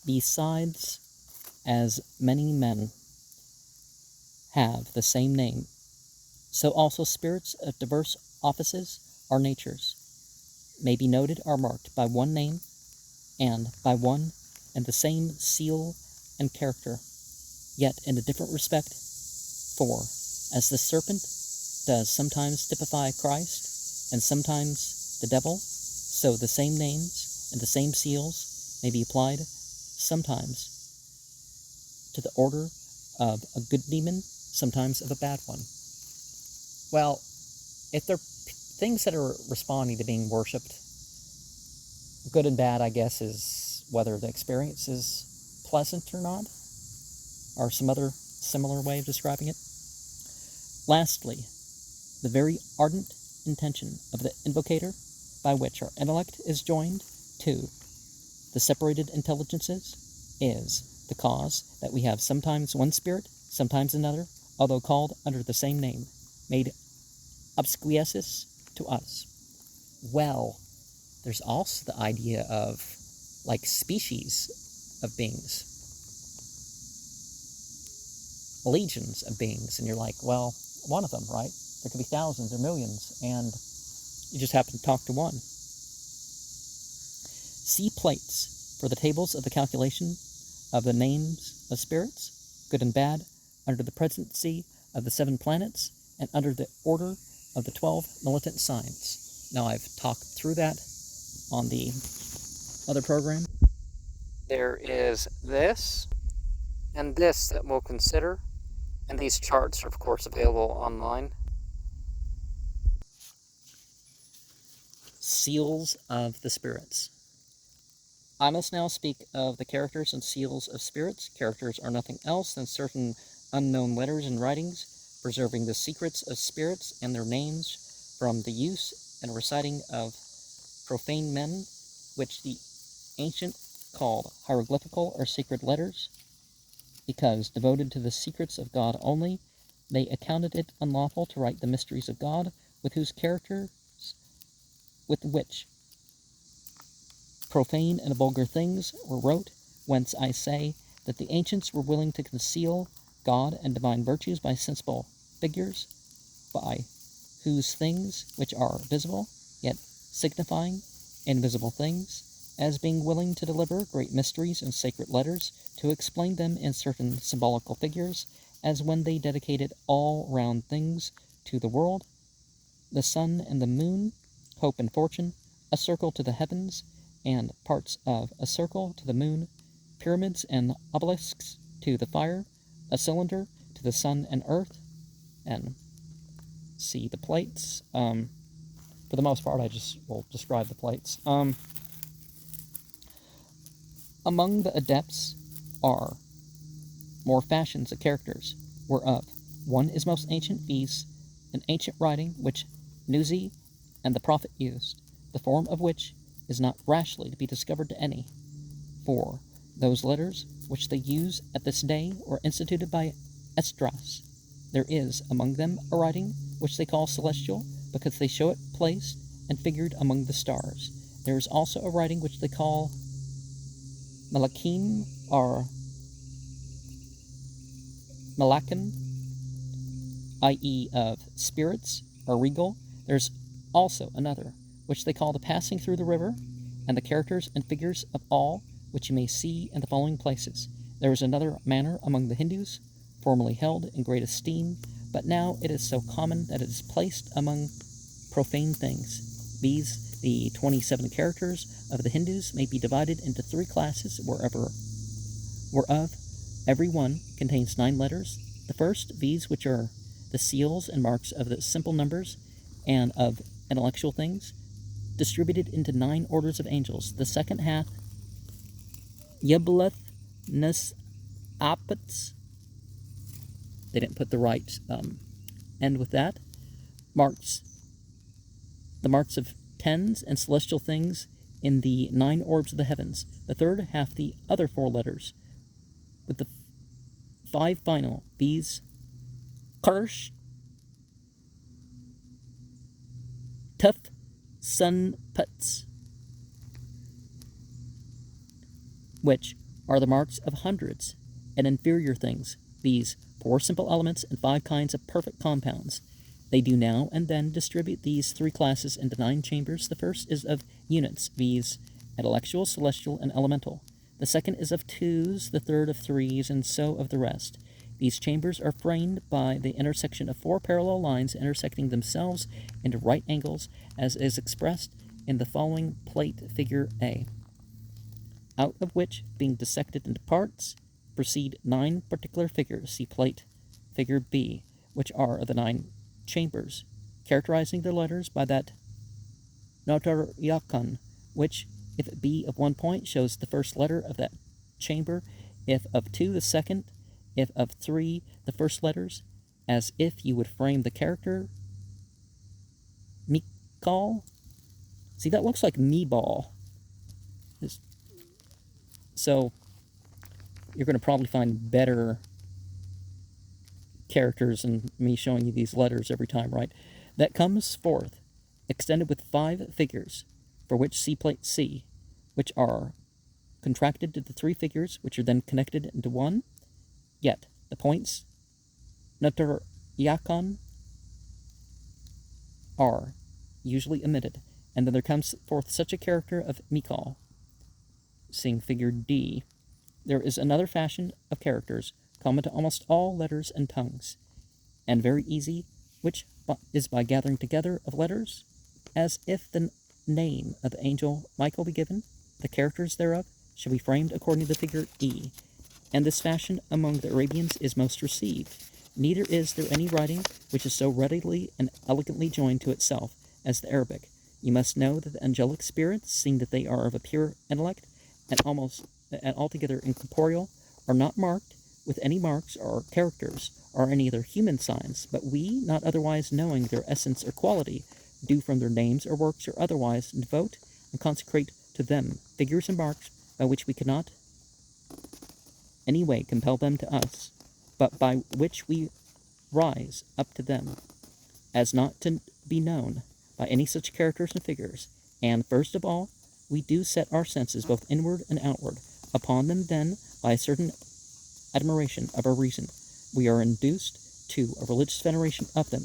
Besides, as many men have the same name, so also spirits of diverse offices or natures may be noted or marked by one name and by one and the same seal and character, yet in a different respect. For, as the serpent does sometimes typify Christ and sometimes the devil, so the same names and the same seals may be applied sometimes to the order of a good demon, sometimes of a bad one. Well, if they're things that are responding to being worshipped, good and bad, I guess, is whether the experience is pleasant or not, or some other similar way of describing it. Lastly, the very ardent intention of the invocator, by which our intellect is joined to the separated intelligences, is the cause that we have sometimes one spirit, sometimes another, although called under the same name, made obsequious to us. Well, there's also the idea of, like, species of beings, legions of beings, and you're like, well, one of them, right? There could be thousands or millions, and you just happen to talk to one. See plates for the tables of the calculation of the names of spirits, good and bad, under the presidency of the 7 planets, and under the order of the 12 militant signs. Now, I've talked through that on the other program. There is this and this that we'll consider, and these charts are, of course, available online. Seals of the spirits. I must now speak of the characters and seals of spirits. Characters are nothing else than certain unknown letters and writings, preserving the secrets of spirits and their names from the use and reciting of profane men, which the ancient called hieroglyphical or secret letters, because, devoted to the secrets of God only, they accounted it unlawful to write the mysteries of God, with whose characters, with which profane and vulgar things were wrote, whence I say that the ancients were willing to conceal God and divine virtues by sensible figures, by whose things which are visible, yet signifying invisible things, as being willing to deliver great mysteries and sacred letters, to explain them in certain symbolical figures, as when they dedicated all round things to the world, the sun and the moon, hope and fortune, a circle to the heavens, and parts of a circle to the moon, pyramids and obelisks to the fire, a cylinder to the sun and earth, and see the plates. For the most part, I just will describe the plates. Among the adepts are more fashions of characters, whereof one is most ancient, viz., an ancient writing which Nuzi and the prophet used, the form of which is not rashly to be discovered to any. For those letters which they use at this day were instituted by Esdras. There is among them a writing which they call celestial, because they show it placed and figured among the stars. There is also a writing which they call Malakim or Malakan, i.e. of spirits or regal. There's also another which they call the passing through the river, and the characters and figures of all which you may see in the following places. There is another manner among the Hindus, formerly held in great esteem, but now it is so common that it is placed among profane things. These, the 27 characters of the Hindus, may be divided into 3 classes, whereof every one contains 9 letters. The first, these which are the seals and marks of the simple numbers and of intellectual things, distributed into 9 orders of angels. The second hath Yiblath Nus Apats. They didn't put the right end with that. The marks of tens and celestial things in the 9 orbs of the heavens. The third hath the other 4 letters, with the 5 final, these Karsh, Tuf, Sun Puts, which are the marks of hundreds and inferior things, these 4 simple elements and 5 kinds of perfect compounds. They do now and then distribute these 3 classes into 9 chambers. The first is of units, viz., intellectual, celestial, and elemental. The second is of twos, the third of threes, and so of the rest. These chambers are framed by the intersection of 4 parallel lines intersecting themselves into right angles, as is expressed in the following plate figure A, out of which, being dissected into parts, proceed 9 particular figures. See plate figure B, which are the 9 chambers, characterizing their letters by that notaryakon, which, if it be of 1 point, shows the first letter of that chamber, if of 2, the second, if of 3, the first letters, as if you would frame the character Mikal. See, that looks like me-ball. So, you're going to probably find better characters than me showing you these letters every time, right? That comes forth, extended with 5 figures, for which see plate C, which are contracted to the 3 figures, which are then connected into one. Yet, the points notaryakon are usually omitted, and then there comes forth such a character of Mikal, seeing figure D. There is another fashion of characters, common to almost all letters and tongues, and very easy, which is by gathering together of letters, as if the name of the angel Michael be given, the characters thereof shall be framed according to the figure E, and this fashion among the Arabians is most received. Neither is there any writing which is so readily and elegantly joined to itself as the Arabic. You must know that the angelic spirits, seeing that they are of a pure intellect and altogether incorporeal, are not marked with any marks or characters or any other human signs, but we, not otherwise knowing their essence or quality, do from their names or works or otherwise devote and consecrate to them figures and marks by which we cannot any way compel them to us, but by which we rise up to them, as not to be known by any such characters and figures. And first of all, we do set our senses, both inward and outward, upon them. Then, by a certain admiration of our reason, we are induced to a religious veneration of them,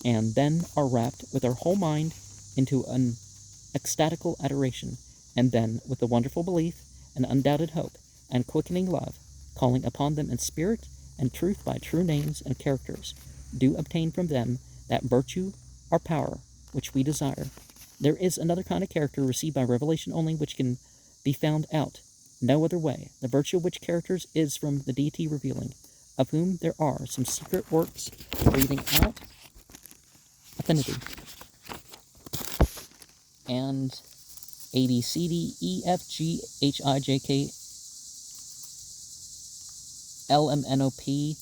and then are wrapped with our whole mind into an ecstatical adoration, and then, with a wonderful belief and undoubted hope and quickening love, calling upon them in spirit and truth by true names and characters, do obtain from them that virtue or power which we desire. There is another kind of character received by revelation only, which can be found out no other way. The virtue of which characters is from the deity revealing, of whom there are some secret works breathing out affinity, and A, B, C, D, E, F, G, H, I, J, K, L, M, N, O, P,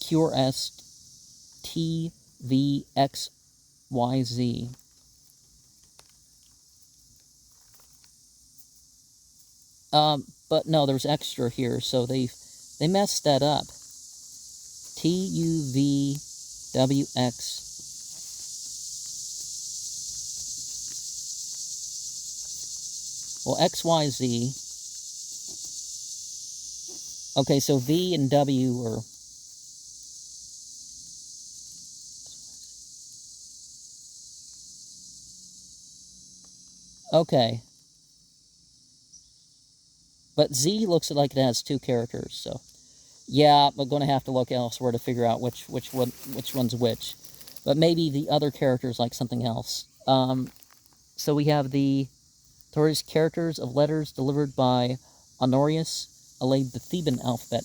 Q, R, S, T, V, X, Y, Z. But no, there's extra here, so they messed that up. T, U, V, W, X. Well, X, Y, Z. Okay, so V and W are... Okay. But Z looks like it has 2 characters, so... Yeah, we're going to have to look elsewhere to figure out which one's which. But maybe the other character's like something else. So we have the Taurus characters of letters delivered by Honorius, allayed the Theban alphabet.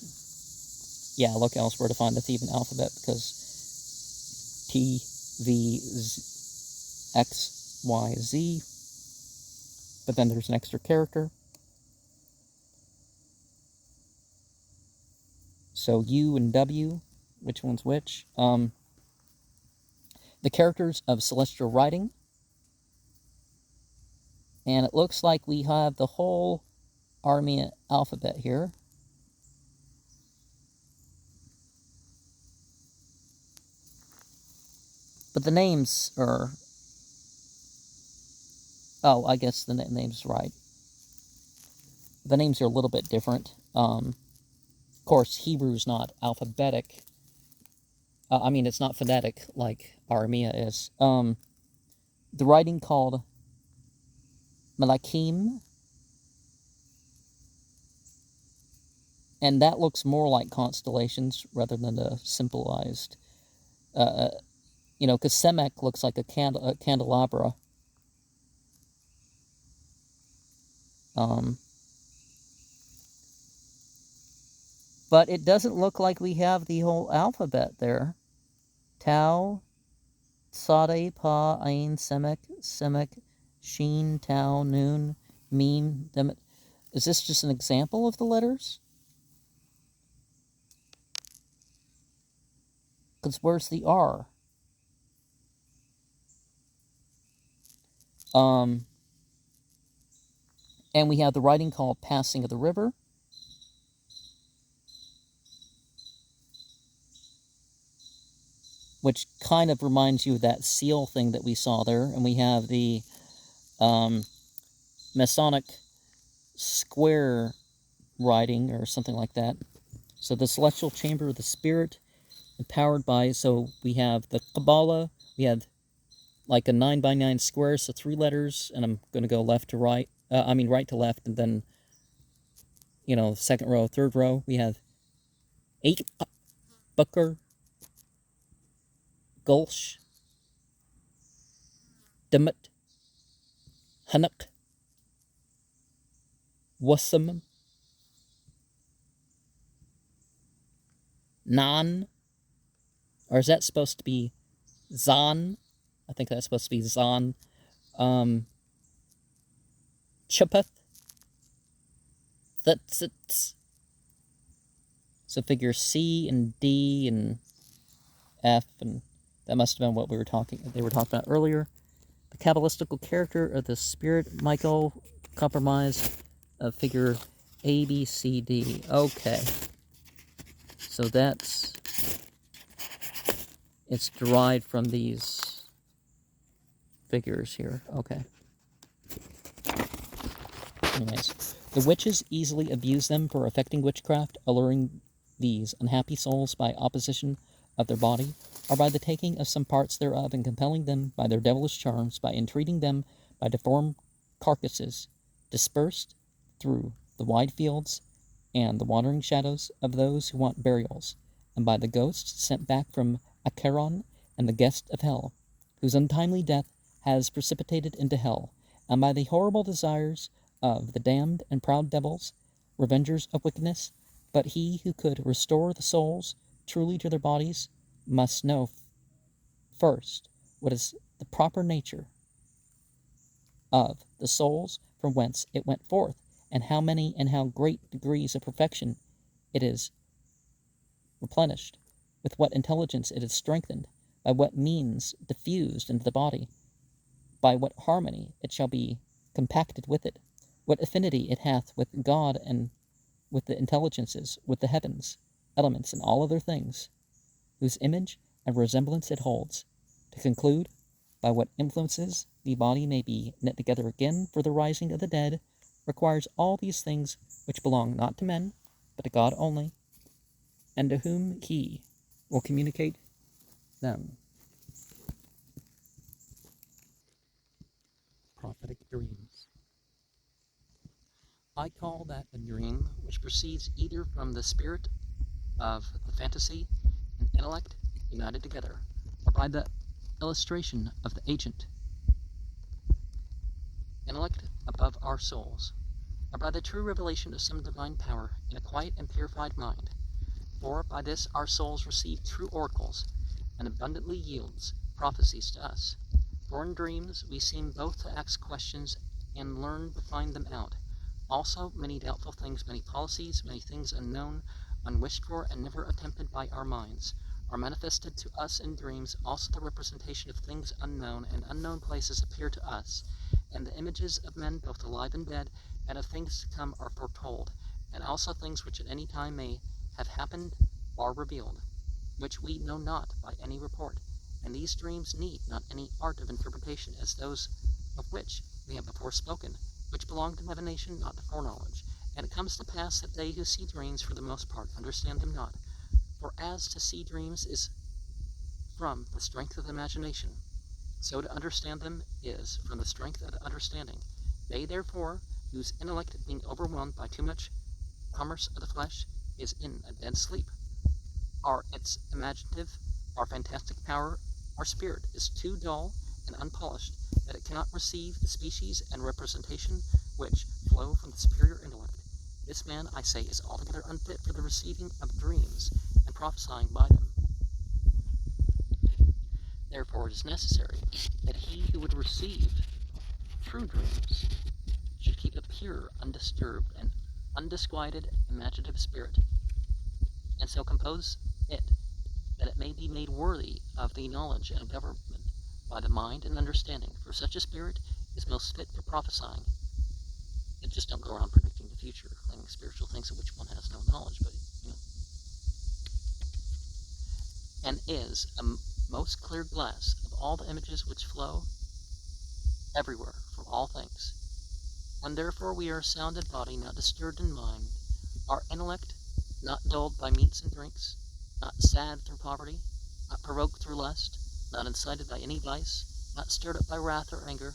Yeah, look elsewhere to find the Theban alphabet, because T, V, Z, X, Y, Z. But then there's an extra character. So U and W, which one's which? The characters of celestial writing. And it looks like we have the whole Aramean alphabet here. But the names are... Oh, I guess the name's right. The names are a little bit different. Of course, Hebrew's not alphabetic. It's not phonetic like Aramea is. The writing called Malachim, and that looks more like constellations rather than a symbolized, because Semek looks like a candelabra. But it doesn't look like we have the whole alphabet there. Tau, Sade, Pa, Ain, Semek, Sheen, Tau, Noon, Meme, Demet. Is this just an example of the letters? Because where's the R? And we have the writing called Passing of the River. Which kind of reminds you of that seal thing that we saw there. And we have the Masonic square writing or something like that. So the celestial chamber of the spirit, empowered by, so we have the Kabbalah, we have like a 9x9 square, so 3 letters, and I'm going to go left to right, right to left, and then, second row, third row, we have 8 Booker, Gulch, Demet, Hanuk, Wassam, Nan, or is that supposed to be Zan? I think that's supposed to be Zan. Chupath, Thutzitz. So figure C and D and F, and that must have been what they were talking about earlier. The Cabalistical character of the spirit, Michael, compromise of figure A, B, C, D. Okay. So it's derived from these figures here. Okay. Anyways, the witches easily abuse them for effecting witchcraft, alluring these unhappy souls by opposition of their body, or by the taking of some parts thereof, and compelling them by their devilish charms, by entreating them by deformed carcasses, dispersed through the wide fields and the wandering shadows of those who want burials, and by the ghosts sent back from Acheron and the guest of hell, whose untimely death has precipitated into hell, and by the horrible desires of the damned and proud devils, revengers of wickedness. But he who could restore the souls truly to their bodies must know first what is the proper nature of the souls from whence it went forth, and how many and how great degrees of perfection it is replenished, with what intelligence it is strengthened, by what means diffused into the body, by what harmony it shall be compacted with it, what affinity it hath with God and with the intelligences, with the heavens, elements, and all other things, whose image and resemblance it holds, to conclude by what influences the body may be knit together again for the rising of the dead, requires all these things which belong not to men, but to God only, and to whom he will communicate them. Prophetic dreams. I call that a dream which proceeds either from the spirit of the fantasy and intellect united together, or by the illustration of the agent intellect above our souls, or by the true revelation of some divine power in a quiet and purified mind. For by this our souls receive true oracles, and abundantly yields prophecies to us. For in dreams we seem both to ask questions and learn to find them out. Also many doubtful things, many policies, many things unknown, unwished for, and never attempted by our minds, are manifested to us in dreams. Also the representation of things unknown, and unknown places appear to us, and the images of men both alive and dead, and of things to come are foretold, and also things which at any time may have happened are revealed, which we know not by any report. And these dreams need not any art of interpretation, as those of which we have before spoken, which belong to divination, not to foreknowledge, And it comes to pass that they who see dreams for the most part understand them not. For as to see dreams is from the strength of the imagination, so to understand them is from the strength of the understanding. They therefore, whose intellect being overwhelmed by too much commerce of the flesh is in a dead sleep, are its imaginative, our fantastic power, our spirit is too dull and unpolished that it cannot receive the species and representation which flow from the superior intellect. This man, I say, is altogether unfit for the receiving of dreams and prophesying by them. Therefore it is necessary that he who would receive true dreams should keep a pure, undisturbed, and undisquieted imaginative spirit, and so compose it that it may be made worthy of the knowledge and government by the mind and understanding, for such a spirit is most fit for prophesying. And just don't go around predicting the future, claiming spiritual things of which one has no knowledge, but, and is a most clear glass of all the images which flow everywhere from all things. When therefore we are a sounded body, not disturbed in mind, our intellect not dulled by meats and drinks, not sad through poverty, not provoked through lust, not incited by any vice, not stirred up by wrath or anger,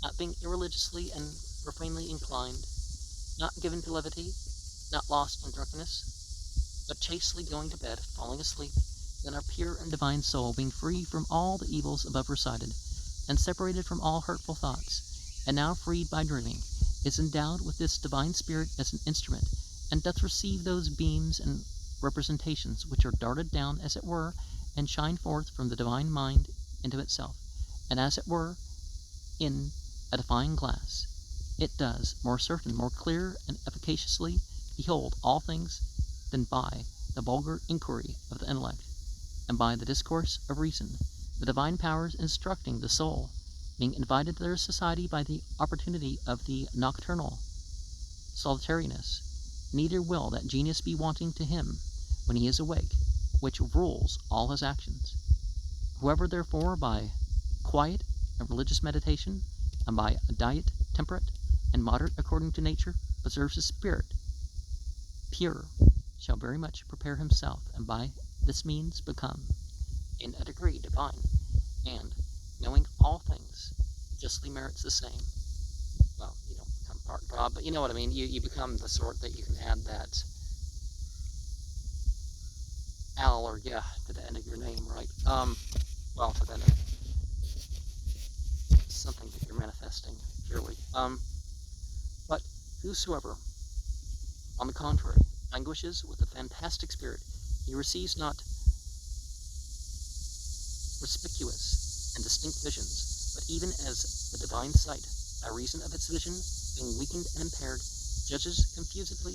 not being irreligiously and profanely inclined, not given to levity, not lost in drunkenness, but chastely going to bed, falling asleep, then our pure and divine soul, being free from all the evils above recited, and separated from all hurtful thoughts, and now freed by dreaming, is endowed with this divine spirit as an instrument, and doth receive those beams and representations which are darted down, as it were, and shine forth from the divine mind into itself, and as it were, in a defying glass, it does more certain, more clear, and efficaciously behold all things than by the vulgar inquiry of the intellect, and by the discourse of reason, the divine powers instructing the soul, being invited to their society by the opportunity of the nocturnal solitariness. Neither will that genius be wanting to him when he is awake, which rules all his actions. Whoever therefore by quiet and religious meditation, and by a diet temperate and moderate according to nature, preserves his spirit pure, shall very much prepare himself, and by this means become, in a degree, divine, and, knowing all things, justly merits the same. Well, you don't become part God, but you know what I mean. You become the sort that you can add that Al or yeah to the end of your name, right? Well, to the end of something that you're manifesting purely. But whosoever, on the contrary, languishes with a fantastic spirit, he receives not perspicuous and distinct visions, but even as the divine sight, by reason of its vision, being weakened and impaired, judges confusedly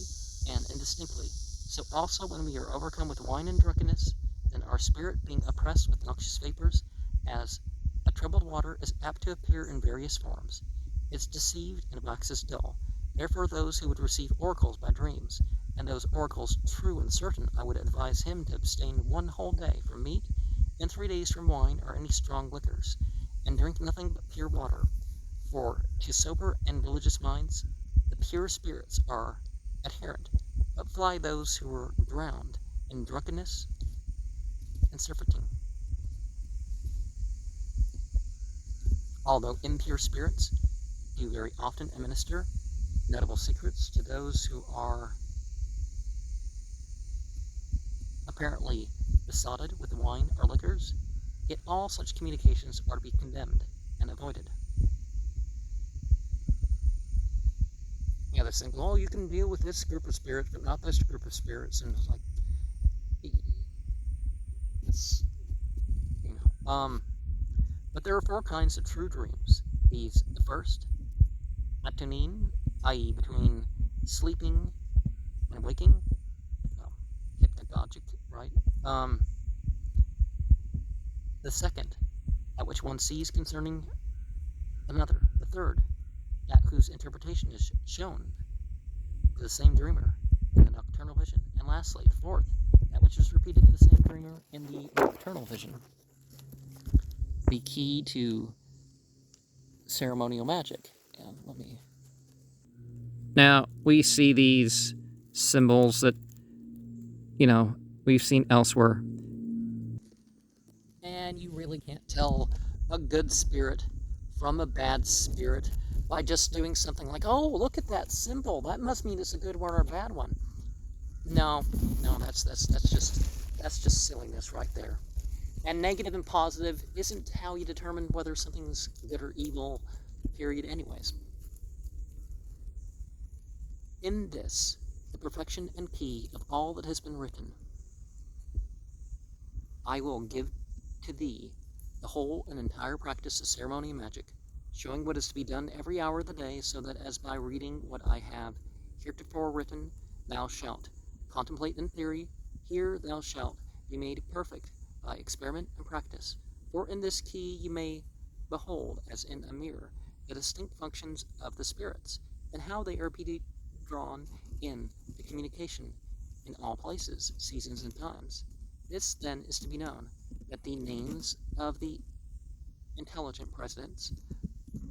and indistinctly. So also when we are overcome with wine and drunkenness, then our spirit being oppressed with noxious vapors, as a troubled water is apt to appear in various forms, is deceived and waxes dull. Therefore those who would receive oracles by dreams, and those oracles true and certain, I would advise him to abstain 1 whole day from meat, and 3 days from wine or any strong liquors, and drink nothing but pure water. For to sober and religious minds, the pure spirits are adherent, but fly those who are drowned in drunkenness and surfeiting. Although impure spirits do very often administer notable secrets to those who are apparently besotted with wine or liquors, yet all such communications are to be condemned and avoided. Yeah, they think, well, you can deal with this group of spirits, but not this group of spirits, and it's like, it's, but there are 4 kinds of true dreams. These, the first, atunin, i.e. between sleeping and waking, hypnagogic, right? The second, that which one sees concerning another. The third, that whose interpretation is shown to the same dreamer in the nocturnal vision. And lastly, the fourth, that which is repeated to the same dreamer in the nocturnal vision. The key to ceremonial magic. And let me Now, we see these symbols that, we've seen elsewhere. And you really can't tell a good spirit from a bad spirit by just doing something like, oh, look at that symbol. That must mean it's a good one or a bad one. No, that's just silliness right there. And negative and positive isn't how you determine whether something's good or evil, period, anyways. In this, the perfection and key of all that has been written, I will give to thee the whole and entire practice of ceremony and magic, showing what is to be done every hour of the day, so that as by reading what I have heretofore written, thou shalt contemplate in theory, here thou shalt be made perfect by experiment and practice. For in this key you may behold, as in a mirror, the distinct functions of the spirits, and how they are drawn in the communication in all places, seasons, and times. This then is to be known, that the names of the intelligent presidents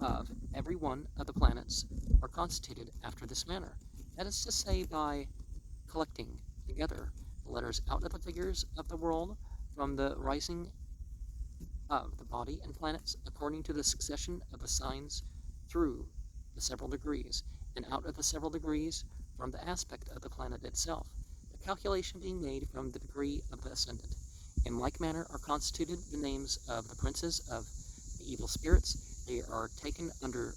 of every one of the planets are constituted after this manner. That is to say, by collecting together the letters out of the figures of the world from the rising of the body and planets according to the succession of the signs through the several degrees, and out of the several degrees from the aspect of the planet itself, the calculation being made from the degree of the ascendant. In like manner are constituted the names of the princes of the evil spirits. They are taken under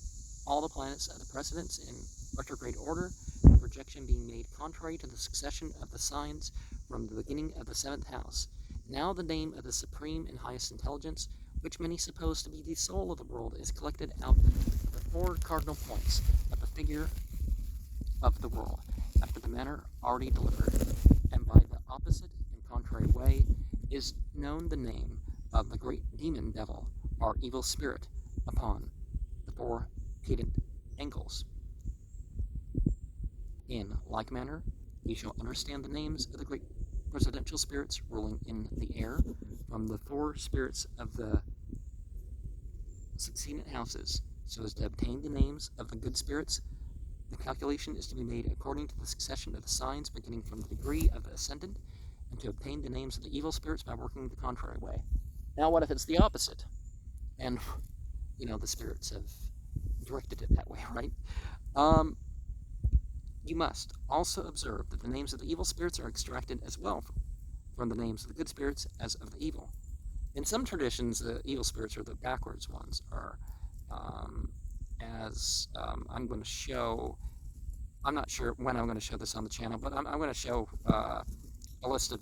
all the planets of the precedence in retrograde order, the projection being made contrary to the succession of the signs from the beginning of the seventh house. Now the name of the supreme and highest intelligence, which many suppose to be the soul of the world, is collected out of the four cardinal points of the figure of the world, after the manner already delivered, and by the opposite and contrary way is known the name of the great demon devil, or evil spirit, upon the four cadent angles. In like manner, you shall understand the names of the great presidential spirits ruling in the air, from the four spirits of the succeeding houses, so as to obtain the names of the good spirits. The calculation is to be made according to the succession of the signs, beginning from the degree of the ascendant, and to obtain the names of the evil spirits by working the contrary way. Now, what if it's the opposite? And, the spirits have directed it that way, right? You must also observe that the names of the evil spirits are extracted as well from the names of the good spirits as of the evil. In some traditions, the evil spirits, or the backwards ones, are I'm going to show. I'm not sure when I'm going to show this on the channel, but I'm going to show a list of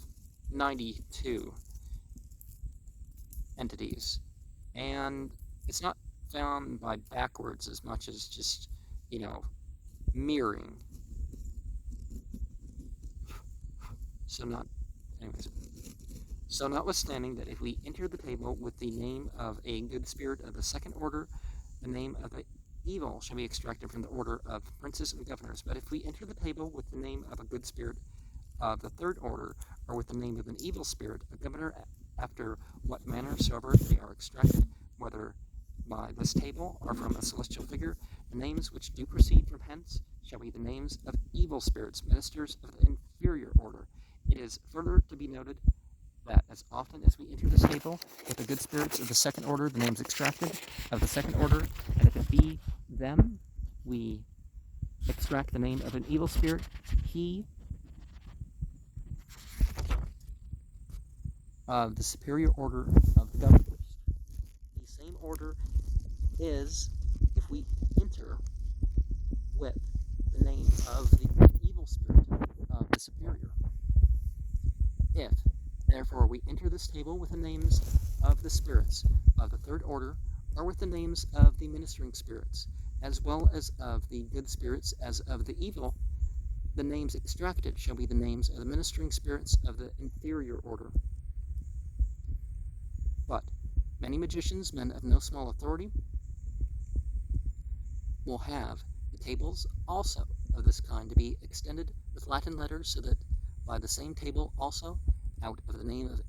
92 entities, and it's not found by backwards as much as just mirroring. So notwithstanding that if we enter the table with the name of a good spirit of the second order, the name of the evil shall be extracted from the order of princes and governors. But if we enter the table with the name of a good spirit of the third order, or with the name of an evil spirit, a governor, after what manner soever they are extracted, whether by this table or from a celestial figure, the names which do proceed from hence shall be the names of evil spirits, ministers of the inferior order. It is further to be noted that as often as we enter this table with the good spirits of the second order, the names extracted of the second order, and if it be them, we extract the name of an evil spirit, he of the superior order of the governors. The same order is if we enter with the name of the evil spirit of the superior. If, therefore, we enter this table with the names of the spirits of the third order, or with the names of the ministering spirits, as well as of the good spirits as of the evil, the names extracted shall be the names of the ministering spirits of the inferior order. But many magicians, men of no small authority, will have the tables also of this kind to be extended with Latin letters, so that by the same table also, out of the name of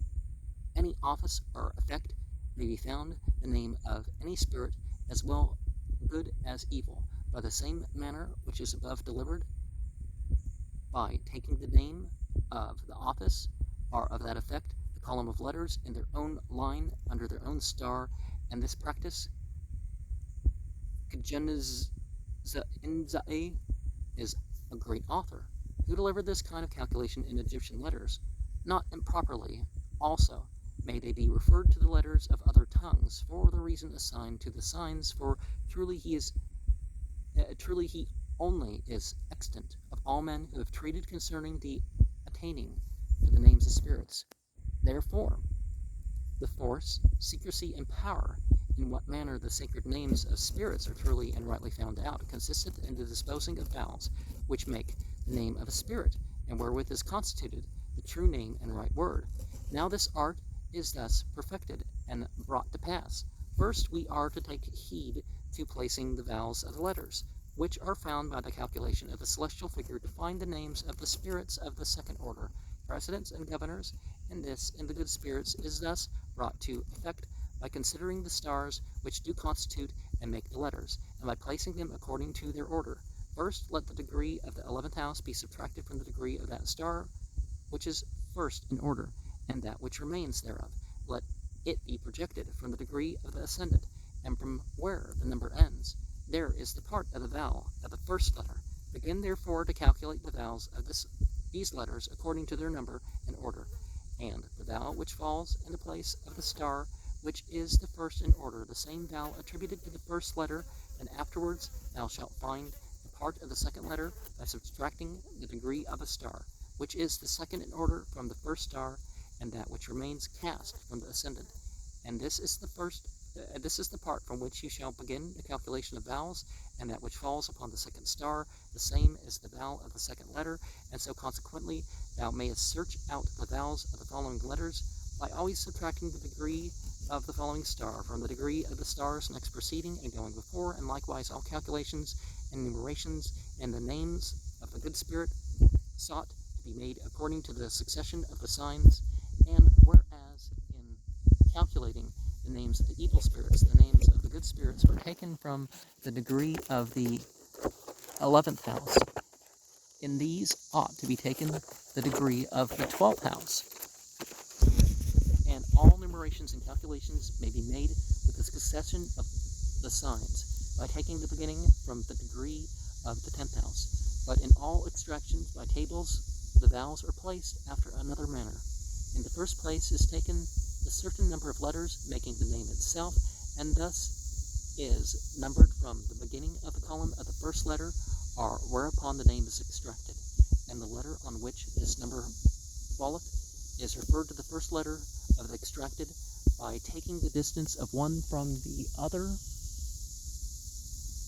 any office or effect, may be found the name of any spirit, as well good as evil, by the same manner which is above delivered, by taking the name of the office or of that effect, the column of letters in their own line under their own star, and this practice, Kgenizzae, is a great author, who delivered this kind of calculation in Egyptian letters, not improperly. Also, may they be referred to the letters of other tongues, for the reason assigned to the signs, for truly he only is extant of all men who have treated concerning the attaining to the names of spirits. Therefore, the force, secrecy, and power in what manner the sacred names of spirits are truly and rightly found out consisteth in the disposing of vowels, which make the name of a spirit, and wherewith is constituted the true name and right word. Now this art is thus perfected and brought to pass. First, we are to take heed to placing the vowels of the letters, which are found by the calculation of the celestial figure to find the names of the spirits of the second order, presidents and governors, and this in the good spirits is thus brought to effect by considering the stars which do constitute and make the letters, and by placing them according to their order. First, let the degree of the 11th house be subtracted from the degree of that star which is first in order, and that which remains thereof. Let it be projected from the degree of the ascendant, and from where the number ends, there is the part of the vowel of the first letter. Begin therefore to calculate the vowels of these letters according to their number and order, and the vowel which falls in the place of the star which is the first in order, the same vowel attributed to the first letter, and afterwards thou shalt find the part of the second letter by subtracting the degree of a star, which is the second in order from the first star, and that which remains cast from the ascendant. And this is the part from which you shall begin the calculation of vowels, and that which falls upon the second star, the same is the vowel of the second letter, and so consequently thou mayest search out the vowels of the following letters by always subtracting the degree of the following star from the degree of the stars next preceding and going before, and likewise all calculations and numerations and the names of the good spirit sought to be made according to the succession of the signs. And whereas in calculating the names of the evil spirits, the names of the good spirits are taken from the degree of the 11th house, in these ought to be taken the degree of the 12th house. And all numerations and calculations may be made with the succession of the signs by taking the beginning from the degree of the 10th house. But in all extractions by tables, the vowels are placed after another manner. In the first place is taken a certain number of letters making the name itself, and thus is numbered from the beginning of the column of the first letter, or whereupon the name is extracted, and the letter on which this number falleth is referred to the first letter of the extracted by taking the distance of one from the other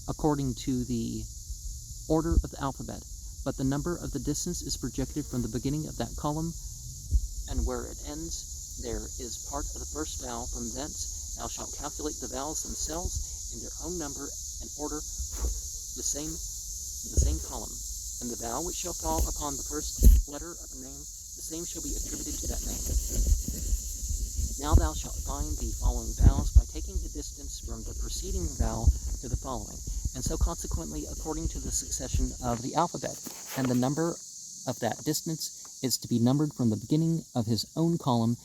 according to the order of the alphabet. But the number of the distance is projected from the beginning of that column, and where it ends, there is part of the first vowel. From thence thou shalt calculate the vowels themselves in their own number and order, the same column, and the vowel which shall fall upon the first letter of a name, the same shall be attributed to that name. Now thou shalt find the following vowels by taking the distance from the preceding vowel to the following, and so consequently according to the succession of the alphabet, and the number of that distance is to be numbered from the beginning of his own column,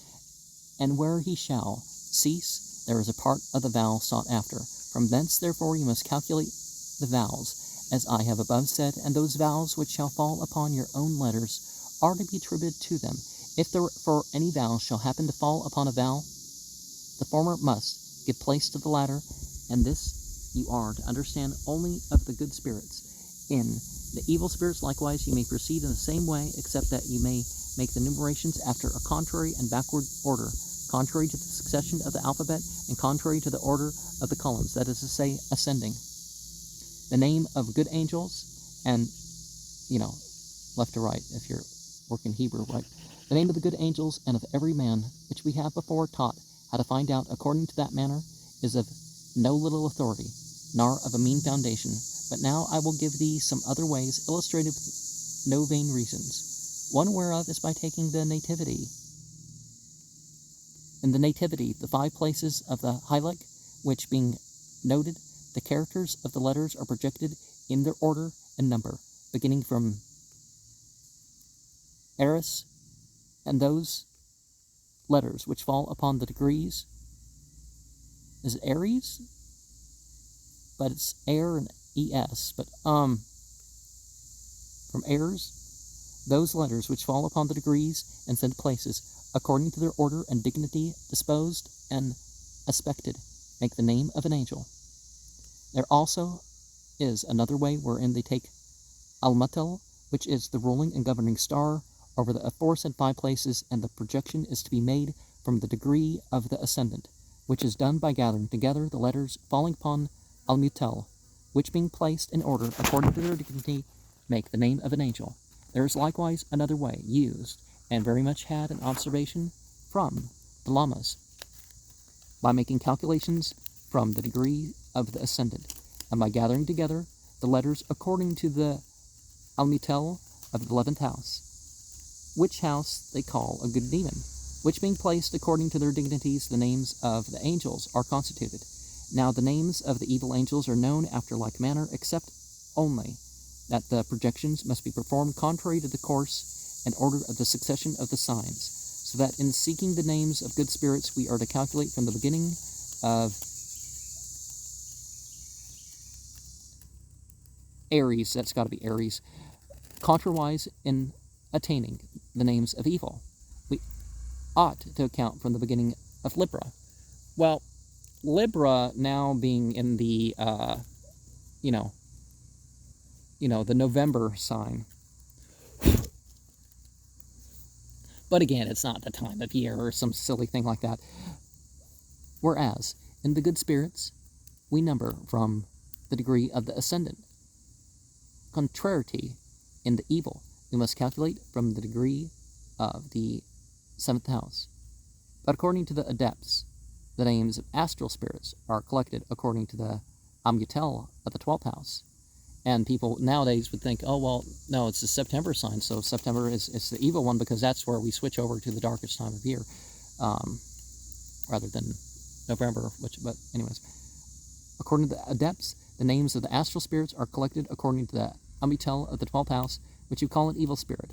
and where he shall cease, there is a part of the vowel sought after. From thence therefore you must calculate the vowels, as I have above said, and those vowels which shall fall upon your own letters are to be attributed to them. If there for any vowel shall happen to fall upon a vowel, the former must give place to the latter, and this you are to understand only of the good spirits. In the evil spirits likewise you may proceed in the same way, except that you may make the numerations after a contrary and backward order, contrary to the succession of the alphabet, and contrary to the order of the columns, that is to say, ascending. The name of good angels, and, left to right, if you're working Hebrew, right? The name of the good angels and of every man, which we have before taught how to find out according to that manner, is of no little authority, nor of a mean foundation. But now I will give thee some other ways, illustrated with no vain reasons, one whereof is by taking the nativity. In the nativity, the 5 places of the Hilek, which being noted The characters of the letters are projected in their order and number, beginning from Eris, and those letters which fall upon the degrees. Is it Aries? But it's air and ES. But from heirs, those letters which fall upon the degrees and said places, according to their order and dignity disposed and aspected, make the name of an angel. There also is another way wherein they take Almatel, which is the ruling and governing star, over the aforesaid 5 places, and the projection is to be made from the degree of the ascendant, which is done by gathering together the letters falling upon Almutel, which being placed in order according to their dignity, make the name of an angel. There is likewise another way used, and very much had an observation from the Lamas, by making calculations from the degree of the ascendant, and by gathering together the letters according to the Almutel of the 11th house, which house they call a good demon, which being placed according to their dignities, the names of the angels are constituted. Now the names of the evil angels are known after like manner, except only that the projections must be performed contrary to the course and order of the succession of the signs, so that in seeking the names of good spirits we are to calculate from the beginning of Aries, that's got to be Aries, contrawise in attaining the names of evil. We ought to account from the beginning of Libra. Well, Libra now being in the, the November sign. But again, it's not the time of year or some silly thing like that. Whereas, in the good spirits, we number from the degree of the ascendant. Contrariety in the evil, we must calculate from the degree of the 7th house. But according to the adepts, the names of astral spirits are collected according to the Amutel of the 12th house. And people nowadays would think, oh, well, no, it's the September sign, so September is the evil one because that's where we switch over to the darkest time of year, rather than November, but anyways. According to the adepts, the names of the astral spirits are collected according to the Amutel of the 12th house, which you call an evil spirit.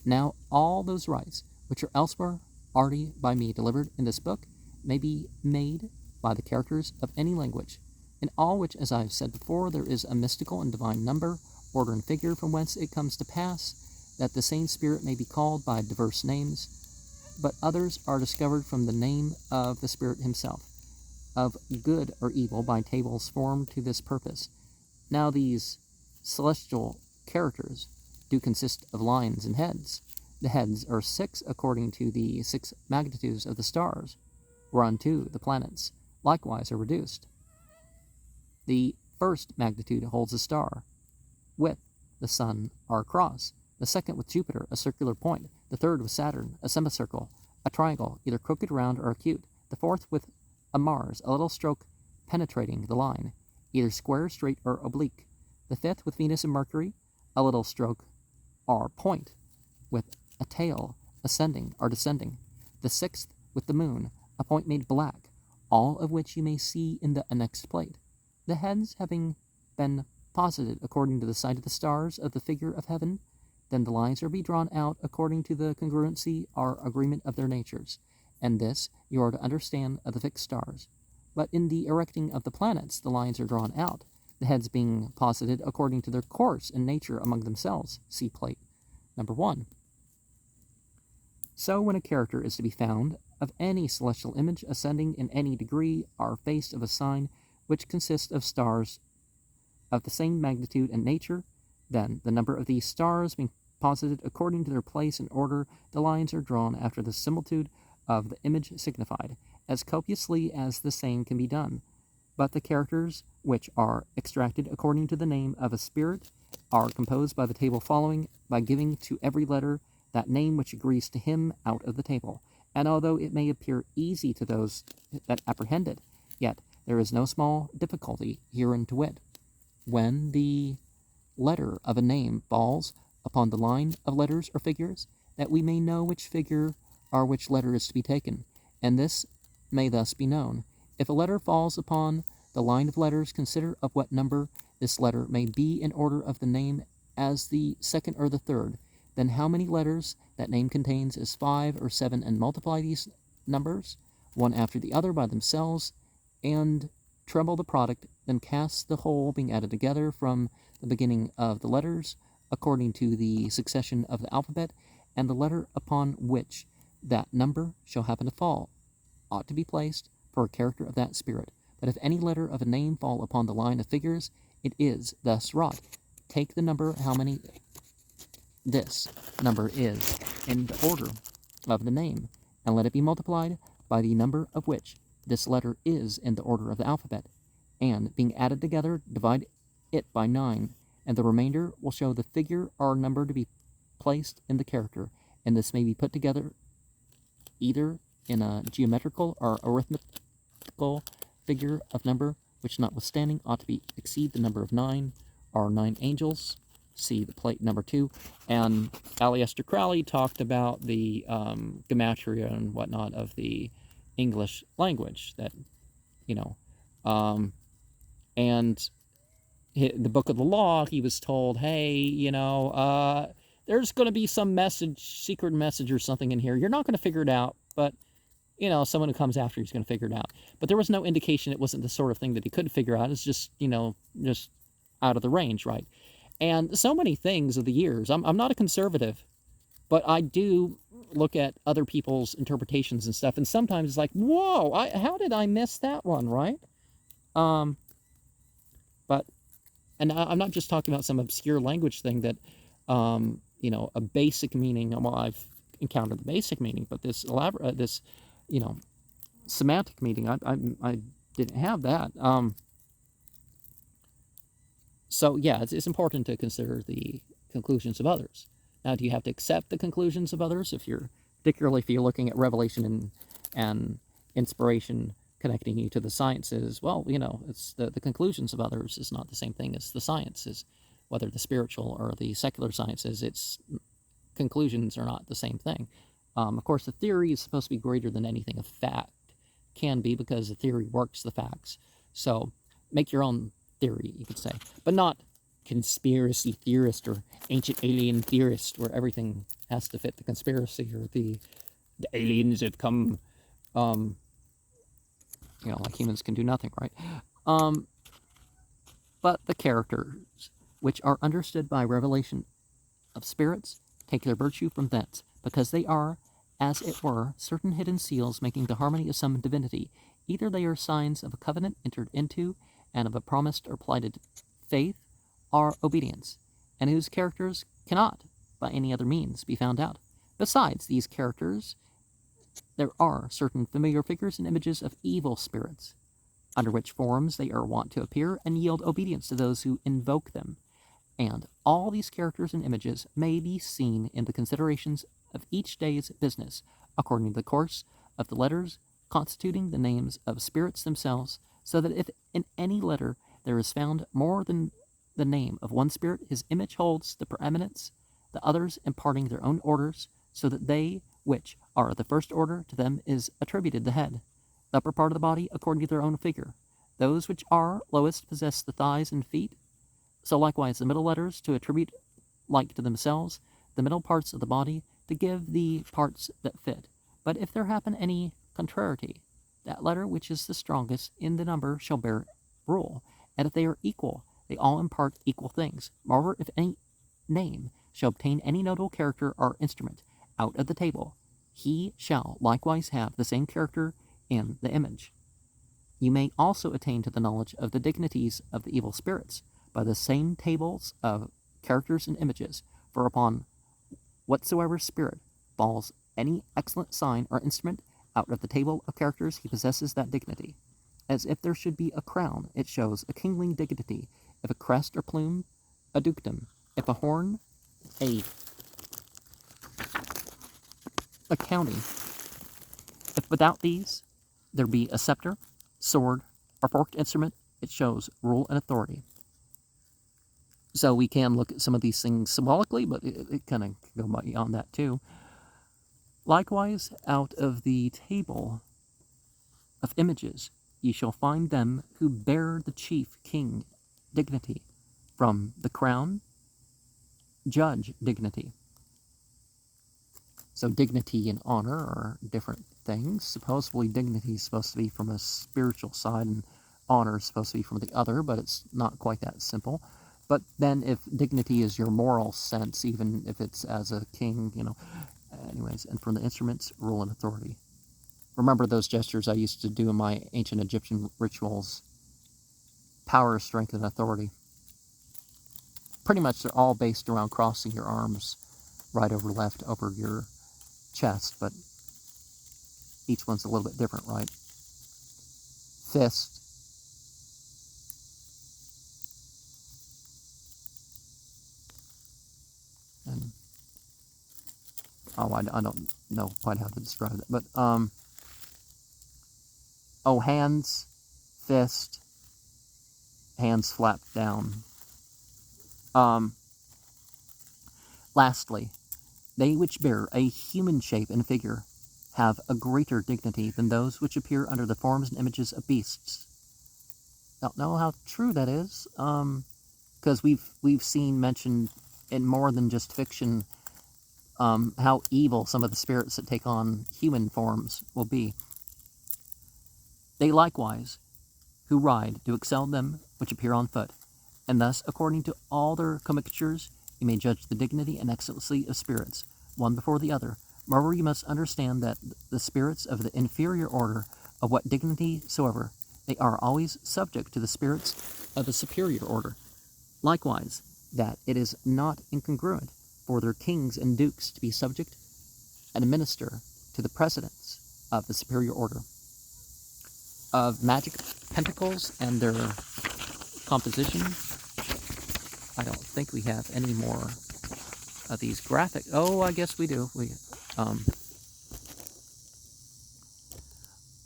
Now all those rites, which are elsewhere already by me delivered in this book, may be made by the characters of any language, in all which, as I have said before, there is a mystical and divine number, order, and figure, from whence it comes to pass that the same spirit may be called by diverse names, but others are discovered from the name of the spirit himself, of good or evil, by tables formed to this purpose. Now these celestial characters do consist of lines and heads. The heads are 6 according to the 6 magnitudes of the stars, whereunto the planets likewise are reduced. The first magnitude holds a star, with the sun are a cross, the second with Jupiter, a circular point, the third with Saturn, a semicircle, a triangle, either crooked, round, or acute, the fourth with a Mars, a little stroke penetrating the line, either square, straight, or oblique, the fifth with Venus and Mercury, a little stroke or point, with a tail ascending or descending, the sixth with the moon, a point made black, all of which you may see in the annexed plate. The heads having been posited according to the sight of the stars of the figure of heaven, then the lines are to be drawn out according to the congruency or agreement of their natures, and this you are to understand of the fixed stars. But in the erecting of the planets, the lines are drawn out, the heads being posited according to their course and nature among themselves. See plate number 1. So when a character is to be found of any celestial image ascending in any degree or face of a sign which consists of stars of the same magnitude and nature, then the number of these stars being posited according to their place and order, the lines are drawn after the similitude of the image signified, as copiously as the same can be done. But the characters which are extracted according to the name of a spirit are composed by the table following, by giving to every letter that name which agrees to him out of the table. And although it may appear easy to those that apprehend it, yet there is no small difficulty herein, to wit, when the letter of a name falls upon the line of letters or figures, that we may know which figure or which letter is to be taken, and this may thus be known. If a letter falls upon the line of letters, consider of what number this letter may be in order of the name as the second or the third. Then how many letters that name contains is 5 or 7, and multiply these numbers, one after the other by themselves, and treble the product, then cast the whole being added together from the beginning of the letters, according to the succession of the alphabet, and the letter upon which that number shall happen to fall ought to be placed for a character of that spirit. But if any letter of a name fall upon the line of figures, it is thus wrought. Take the number how many this number is in the order of the name, and let it be multiplied by the number of which this letter is in the order of the alphabet, and being added together, divide it by 9, and the remainder will show the figure or number to be placed in the character, and this may be put together either in a geometrical or arithmetical figure of number, which notwithstanding ought to be exceed the number of 9, or 9 angels. See the plate number 2. And Aleister Crowley talked about the gematria and whatnot of the English language, that, and the Book of the Law, he was told, hey, there's going to be some secret message or something in here. You're not going to figure it out, but, someone who comes after you is going to figure it out. But there was no indication it wasn't the sort of thing that he could figure out. It's just, just out of the range, right? And so many things of the years. I'm not a conservative, but I do look at other people's interpretations and stuff, and sometimes it's like, whoa, how did I miss that one, right? And I'm not just talking about some obscure language thing that, a basic meaning. Well, I've encountered the basic meaning, but this semantic meaning, I didn't have that. So yeah, it's important to consider the conclusions of others. Now, do you have to accept the conclusions of others? Particularly if you're looking at revelation and inspiration connecting you to the sciences, well, it's the conclusions of others is not the same thing as the sciences. Whether the spiritual or the secular sciences, its conclusions are not the same thing. Of course, the theory is supposed to be greater than anything a fact can be, because the theory works the facts. So make your own theory, you could say, but not conspiracy theorist or ancient alien theorist, where everything has to fit the conspiracy or the aliens that come, like humans can do nothing, right? But the characters which are understood by revelation of spirits take their virtue from thence, because they are, as it were, certain hidden seals making the harmony of some divinity. Either they are signs of a covenant entered into, and of a promised or plighted faith or obedience, and whose characters cannot, by any other means, be found out. Besides these characters, there are certain familiar figures and images of evil spirits, under which forms they are wont to appear and yield obedience to those who invoke them. And all these characters and images may be seen in the considerations of each day's business, according to the course of the letters constituting the names of spirits themselves, so that if in any letter there is found more than the name of one spirit, his image holds the preeminence, the others imparting their own orders, so that they which are the first order, to them is attributed the head, the upper part of the body according to their own figure. Those which are lowest possess the thighs and feet, so likewise the middle letters to attribute like to themselves the middle parts of the body, to give the parts that fit. But if there happen any contrariety, that letter which is the strongest in the number shall bear rule, and if they are equal, they all impart equal things. Moreover, if any name shall obtain any notable character or instrument out of the table, he shall likewise have the same character in the image. You may also attain to the knowledge of the dignities of the evil spirits by the same tables of characters and images, for upon whatsoever spirit falls any excellent sign or instrument out of the table of characters, he possesses that dignity. As if there should be a crown, it shows a kingly dignity; if a crest or plume, a dukedom; if a horn, a county; if without these there be a scepter, sword, or forked instrument, it shows rule and authority. So we can look at some of these things symbolically, but it kind of can go beyond that too. Likewise, out of the table of images, ye shall find them who bear the chief king dignity, from the crown, judge dignity. So dignity and honor are different things. Supposedly dignity is supposed to be from a spiritual side and honor is supposed to be from the other, but it's not quite that simple. But then if dignity is your moral sense, even if it's as a king, anyways, and from the instruments, rule and authority. Remember those gestures I used to do in my ancient Egyptian rituals? Power, strength, and authority. Pretty much they're all based around crossing your arms right over left over your chest, but each one's a little bit different, right? Fist. And I don't know quite how to describe that, but hands, fist, hands flapped down. Lastly, they which bear a human shape and figure have a greater dignity than those which appear under the forms and images of beasts. Don't know how true that is, because we've seen mentioned in more than just fiction how evil some of the spirits that take on human forms will be. They likewise, who ride, do excel them which appear on foot, and thus, according to all their commixtures, you may judge the dignity and excellency of spirits, one before the other. Moreover, you must understand that the spirits of the inferior order, of what dignity soever, they are always subject to the spirits of the superior order. Likewise, that it is not incongruent for their kings and dukes to be subject and minister to the presidents of the superior order. Of magic pentacles and their composition, I don't think we have any more of these graphic. Oh, I guess we do.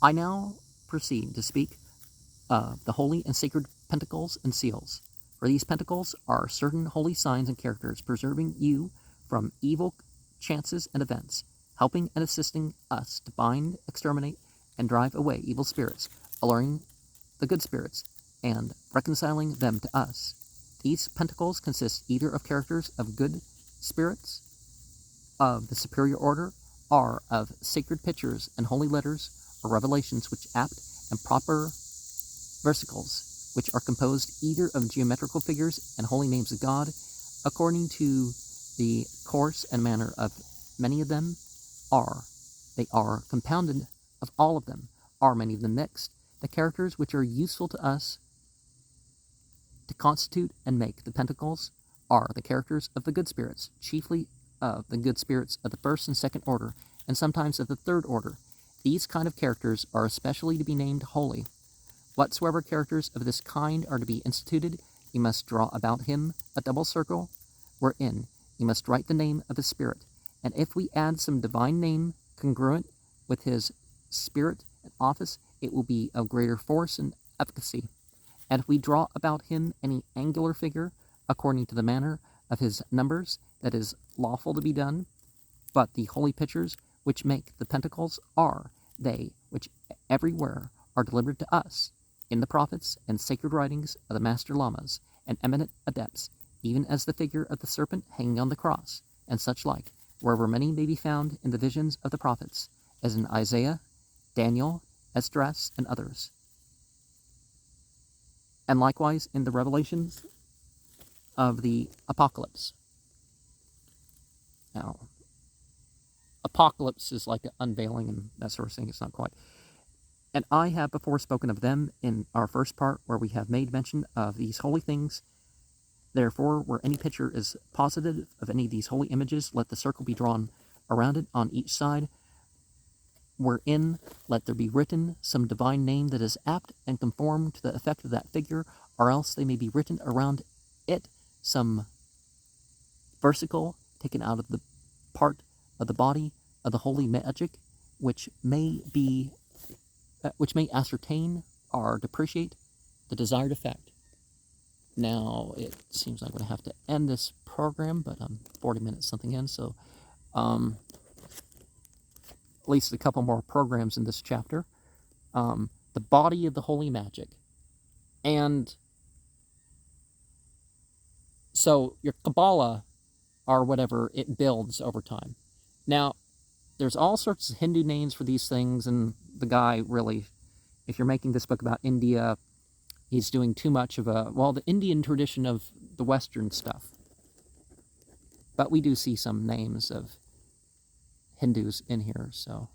I now proceed to speak of the holy and sacred pentacles and seals. For these pentacles are certain holy signs and characters, preserving you from evil chances and events, helping and assisting us to bind, exterminate, and drive away evil spirits, alluring the good spirits, and reconciling them to us. These pentacles consist either of characters of good spirits, of the superior order, or of sacred pictures and holy letters or revelations which apt and proper versicles, which are composed either of geometrical figures and holy names of God, according to the course and manner of many of them they are compounded of all of them, are many of them mixed. The characters which are useful to us to constitute and make the pentacles are the characters of the good spirits, chiefly of the good spirits of the first and second order, and sometimes of the third order. These kind of characters are especially to be named holy. Whatsoever characters of this kind are to be instituted, you must draw about him a double circle, wherein you must write the name of the spirit. And if we add some divine name congruent with his spirit and office, it will be of greater force and efficacy. And if we draw about him any angular figure, according to the manner of his numbers, that is lawful to be done. But the holy pictures which make the pentacles are they which everywhere are delivered to us in the prophets and sacred writings of the master lamas and eminent adepts, even as the figure of the serpent hanging on the cross, and such like, wherever many may be found in the visions of the prophets, as in Isaiah, Daniel, Esdras, and others. And likewise in the revelations of the Apocalypse. Now, Apocalypse is like an unveiling and that sort of thing. It's not quite. And I have before spoken of them in our first part, where we have made mention of these holy things. Therefore, where any picture is positive of any of these holy images, let the circle be drawn around it on each side, wherein let there be written some divine name that is apt and conform to the effect of that figure, or else they may be written around it some versicle taken out of the part of the body of the holy magic, which may ascertain or depreciate the desired effect. Now, it seems like I'm going to have to end this program, but I'm 40 minutes something in, so at least a couple more programs in this chapter. the body of the holy magic. And so your Kabbalah, or whatever, it builds over time. Now, there's all sorts of Hindu names for these things, and the guy really, if you're making this book about India, he's doing too much of the Indian tradition of the Western stuff. But we do see some names of Hindus in here, so